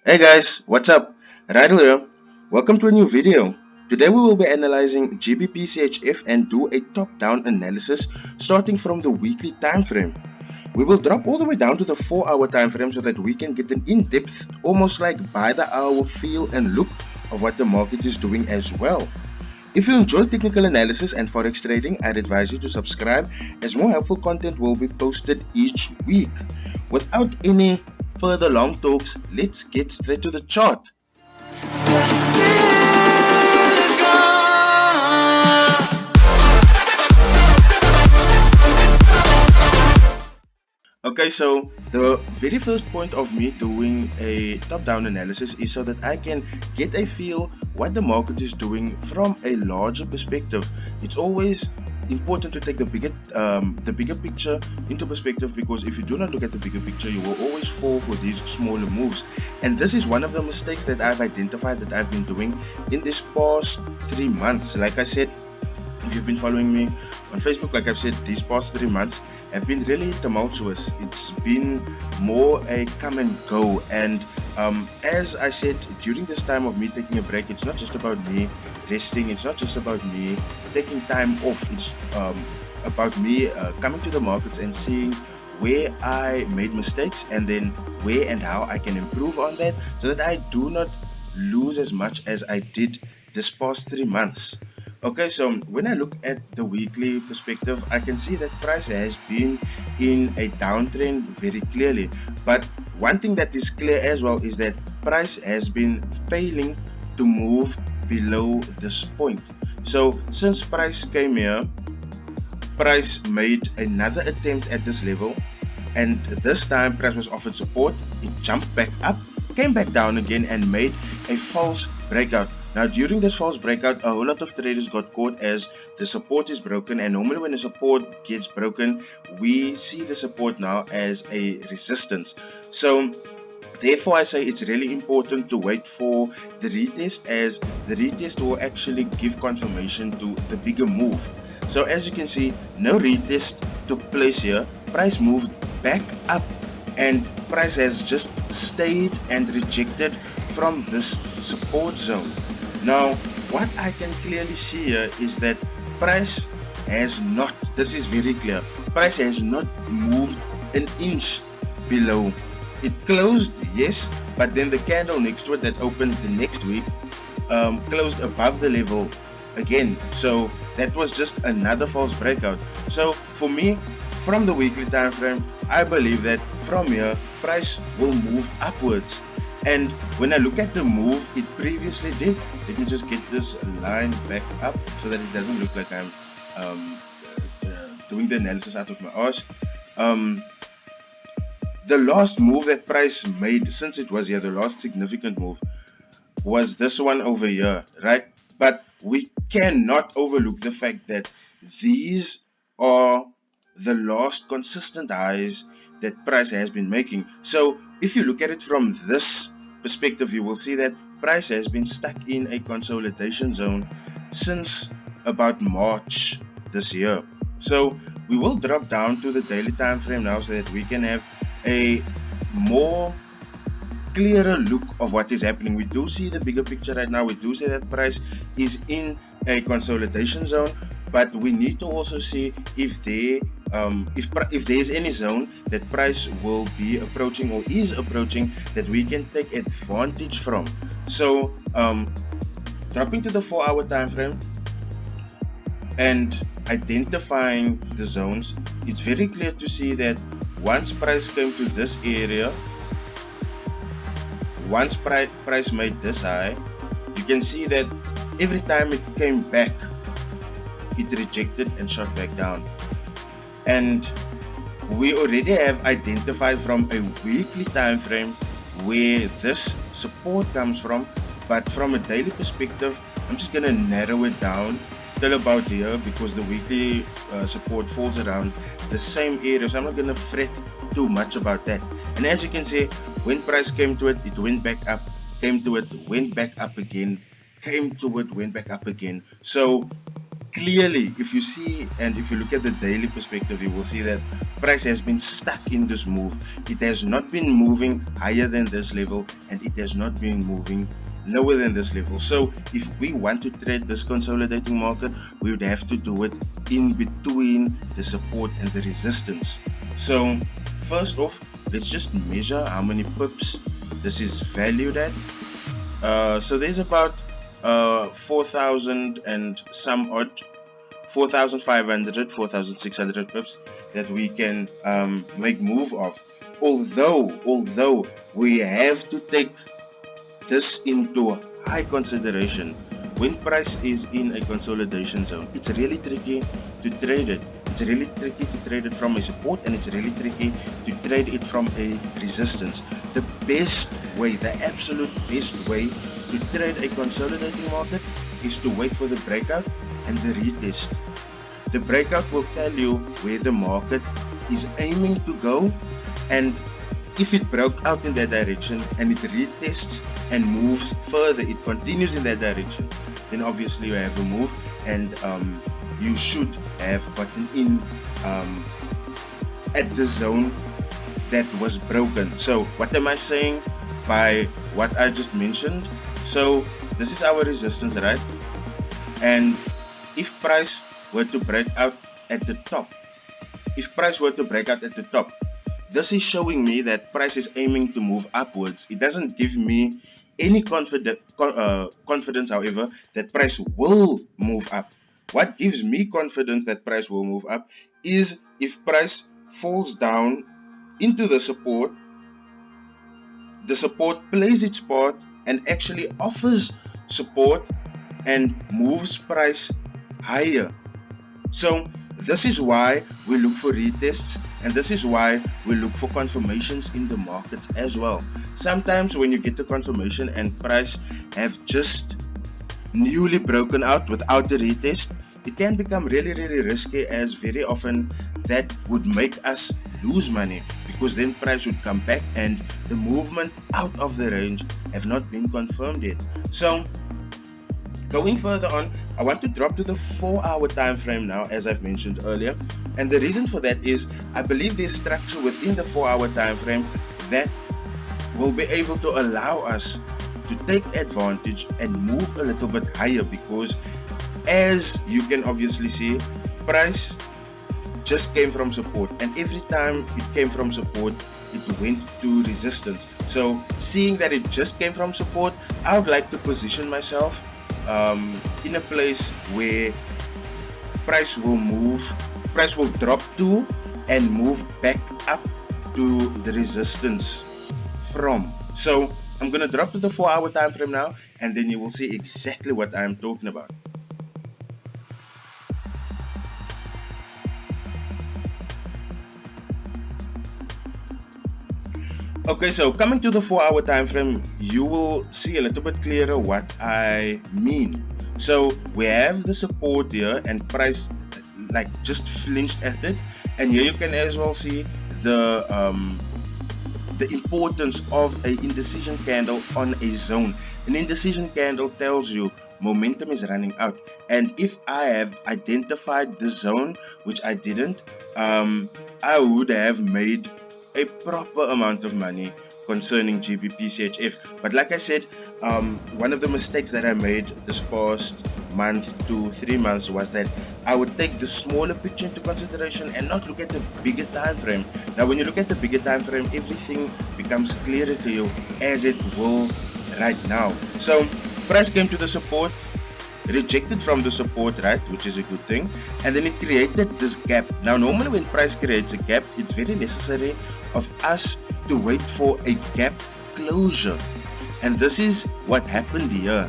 Hey guys, what's up? Rydell here. Welcome to a new video. Today we will be analyzing Gbpchf and do a top-down analysis starting from the weekly time frame. We will drop all the way down to the 4-hour time frame so that we can get an in-depth, almost like by the hour feel and look of what the market is doing as well. If you enjoy technical analysis and forex trading, I'd advise you to subscribe as more helpful content will be posted each week. Without any further long talks, let's get straight to the chart. Okay, so the very first point of me doing a top-down analysis is so that I can get a feel what the market is doing from a larger perspective. It's always important to take the bigger picture into perspective, because if you do not look at the bigger picture, you will always fall for these smaller moves. And this is one of the mistakes that I've identified that I've been doing in this past 3 months. Like I said, if you've been following me on Facebook, like I've said, these past 3 months have been really tumultuous. It's been more a come and go, and as I said, during this time of me taking a break, it's not just about me resting, it's not just about me taking time off, it's about me coming to the markets and seeing where I made mistakes and then where and how I can improve on that, so that I do not lose as much as I did this past 3 months. Okay, so when I look at the weekly perspective, I can see that price has been in a downtrend very clearly. But one thing that is clear as well is that price has been failing to move below this point. So since price came here, price made another attempt at this level, and this time price was offered support. It jumped back up, came back down again, and made a false breakout. Now during this false breakout, a whole lot of traders got caught as the support is broken, and normally when the support gets broken, we see the support now as a resistance. So therefore I say it's really important to wait for the retest, as the retest will actually give confirmation to the bigger move. So as you can see, no retest took place here. Price moved back up, and price has just stayed and rejected from this support zone. Now what I can clearly see here is that price has not, this is very clear, price has not moved an inch below. It closed, yes, but then the candle next to it that opened the next week closed above the level again. So that was just another false breakout. So for me, from the weekly time frame, I believe that from here price will move upwards. And when I look at the move it previously did, let me just get this line back up so that it doesn't look like I'm doing the analysis out of my arse. The last move that price made since it was here, the last significant move, was this one over here, right? But we cannot overlook the fact that these are the last consistent highs that price has been making. So if you look at it from this perspective, you will see that price has been stuck in a consolidation zone since about March this year. So we will drop down to the daily time frame now so that we can have a more clearer look of what is happening. We do see the bigger picture right now. We do see that price is in a consolidation zone, but we need to also see if there is any zone that price will be approaching or is approaching that we can take advantage from. So dropping to the 4-hour time frame and identifying the zones, it's very clear to see that once price came to this area, once price made this high, you can see that every time it came back, it rejected and shot back down. And we already have identified from a weekly time frame where this support comes from, but from a daily perspective, I'm just gonna narrow it down till about here, because the weekly support falls around the same area, so I'm not gonna fret too much about that. And as you can see, when price came to it, it went back up, came to it, went back up again, came to it, went back up again. So clearly, if you see and if you look at the daily perspective, you will see that price has been stuck in this move. It has not been moving higher than this level, and it has not been moving lower than this level. So if we want to trade this consolidating market, we would have to do it in between the support and the resistance. So first off, let's just measure how many pips this is valued at. So there's about 4,000 and some odd, 4,500, 4,600 pips that we can make move of. Although we have to take this into high consideration. When price is in a consolidation zone, it's really tricky to trade it. It's really tricky to trade it from a support, and it's really tricky to trade it from a resistance. The best way, the absolute best way to trade a consolidating market is to wait for the breakout and the retest. The breakout will tell you where the market is aiming to go, and if it broke out in that direction and it retests and moves further, it continues in that direction, then obviously you have a move, and you should have gotten in at the zone that was broken. So what am I saying by what I just mentioned? So this is our resistance, right? And if price were to break out at the top, this is showing me that price is aiming to move upwards. It doesn't give me any confidence, however, that price will move up. What gives me confidence that price will move up is if price falls down into the support plays its part and actually offers support and moves price higher. So this is why we look for retests, and this is why we look for confirmations in the markets as well. Sometimes when you get the confirmation and price have just newly broken out without a retest, it can become really risky, as very often that would make us lose money, because then price would come back and the movement out of the range have not been confirmed yet. So going further on, I want to drop to the 4-hour time frame now, as I've mentioned earlier, and the reason for that is I believe there's structure within the 4-hour time frame that will be able to allow us to take advantage and move a little bit higher, because as you can obviously see, price just came from support, and every time it came from support it went to resistance. So seeing that it just came from support, I would like to position myself in a place where price will drop to and move back up to the resistance from. So I'm gonna drop to the 4-hour time frame now, and then you will see exactly what I'm talking about. Okay, so coming to the 4-hour time frame, you will see a little bit clearer what I mean. So we have the support here, and price like just flinched at it, and here you can as well see the importance of a indecision candle on a zone. An indecision candle tells you momentum is running out, and if I have identified the zone, which I didn't, I would have made a proper amount of money concerning Gbpchf. But like I said, one of the mistakes that I made this past month to 3 months was that I would take the smaller picture into consideration and not look at the bigger time frame. Now when you look at the bigger time frame, everything becomes clearer to you, as it will right now. So price came to the support, rejected from the support, right, which is a good thing, and then it created this gap. Now normally when price creates a gap, it's very necessary of us to wait for a gap closure, and this is what happened here,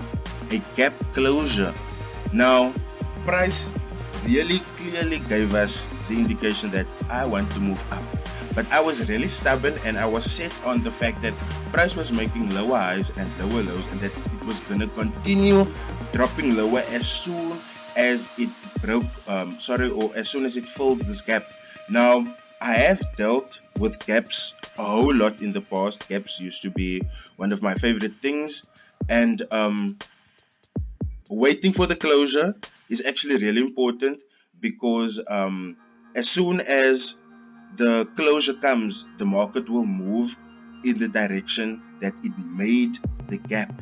a gap closure. Now price really clearly gave us the indication that I want to move up, but I was really stubborn, and I was set on the fact that price was making lower highs and lower lows, and that it was going to continue dropping lower as soon as it broke, or as soon as it filled this gap. Now I have dealt with gaps a whole lot in the past. Gaps used to be one of my favorite things, and waiting for the closure is actually really important, because as soon as the closure comes, the market will move in the direction that it made the gap,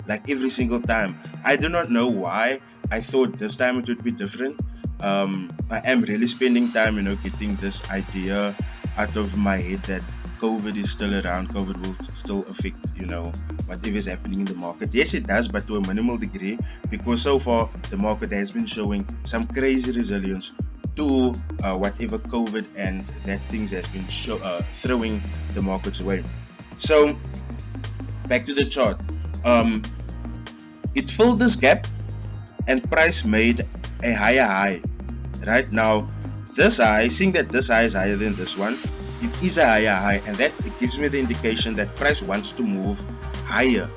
like every single time. I do not know why. I thought this time it would be different. I am really spending time, getting this idea out of my head that COVID is still around. COVID will still affect, whatever is happening in the market. Yes, it does, but to a minimal degree, because so far the market has been showing some crazy resilience to whatever COVID and that things has been throwing the markets away. So back to the chart. Um, it filled this gap and price made a higher high. Right now, this high, seeing that this high is higher than this one, it is a higher high, and that it gives me the indication that price wants to move higher.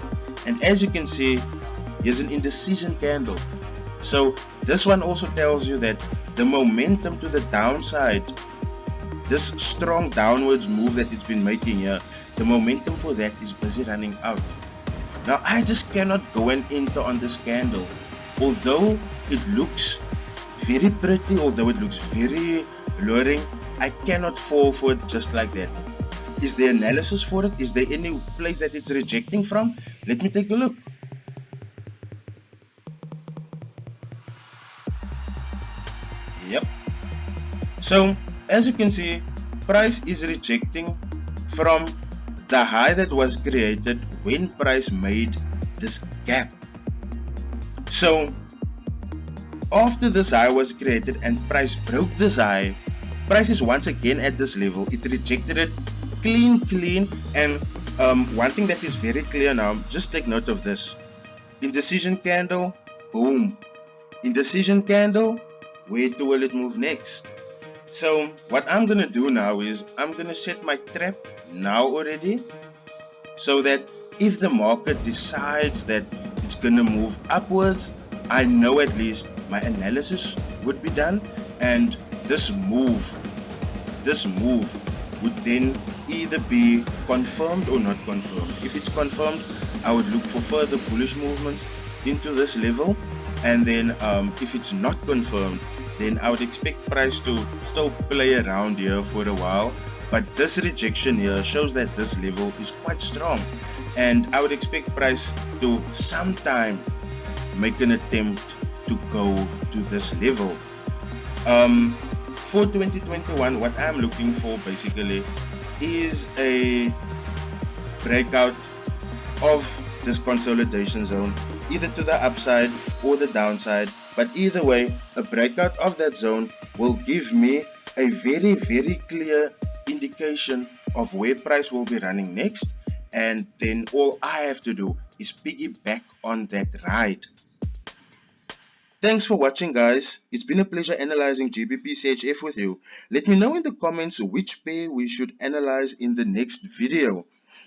And as you can see, here's an indecision candle. So this one also tells you that the momentum to the downside, this strong downwards move that it's been making here, the momentum for that is busy running out. Now I just cannot go and enter on this candle. Although it looks very pretty, although it looks very luring, I cannot fall for it just like that. Is there analysis for it? Is there any place that it's rejecting from? Let me take a look. Yep. So as you can see, price is rejecting from the high that was created when price made this gap. So after this high was created and price broke this high, price is once again at this level. It rejected it clean, and one thing that is very clear now, just take note of this. Indecision candle, boom. Indecision candle, where will it move next? So what I'm gonna do now is I'm gonna set my trap now already, so that if the market decides that it's gonna move upwards, I know at least my analysis would be done, and this move would then either be confirmed or not confirmed. If it's confirmed, I would look for further bullish movements into this level, and then if it's not confirmed, then I would expect price to still play around here for a while. But this rejection here shows that this level is quite strong, and I would expect price to sometime make an attempt to go to this level. For 2021, what I'm looking for basically is a breakout of this consolidation zone, either to the upside or the downside. But either way, a breakout of that zone will give me a very clear indication of where price will be running next, and then all I have to do is piggyback on that ride. Thanks for watching, guys. It's been a pleasure analyzing Gbpchf with you. Let me know in the comments which pair we should analyze in the next video.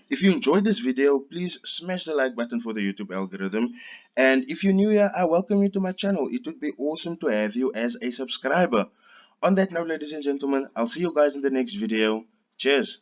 If you enjoyed this video, please smash the like button for the YouTube algorithm. And if you're new here, I welcome you to my channel. It would be awesome to have you as a subscriber. On that note, ladies and gentlemen, I'll see you guys in the next video. Cheers.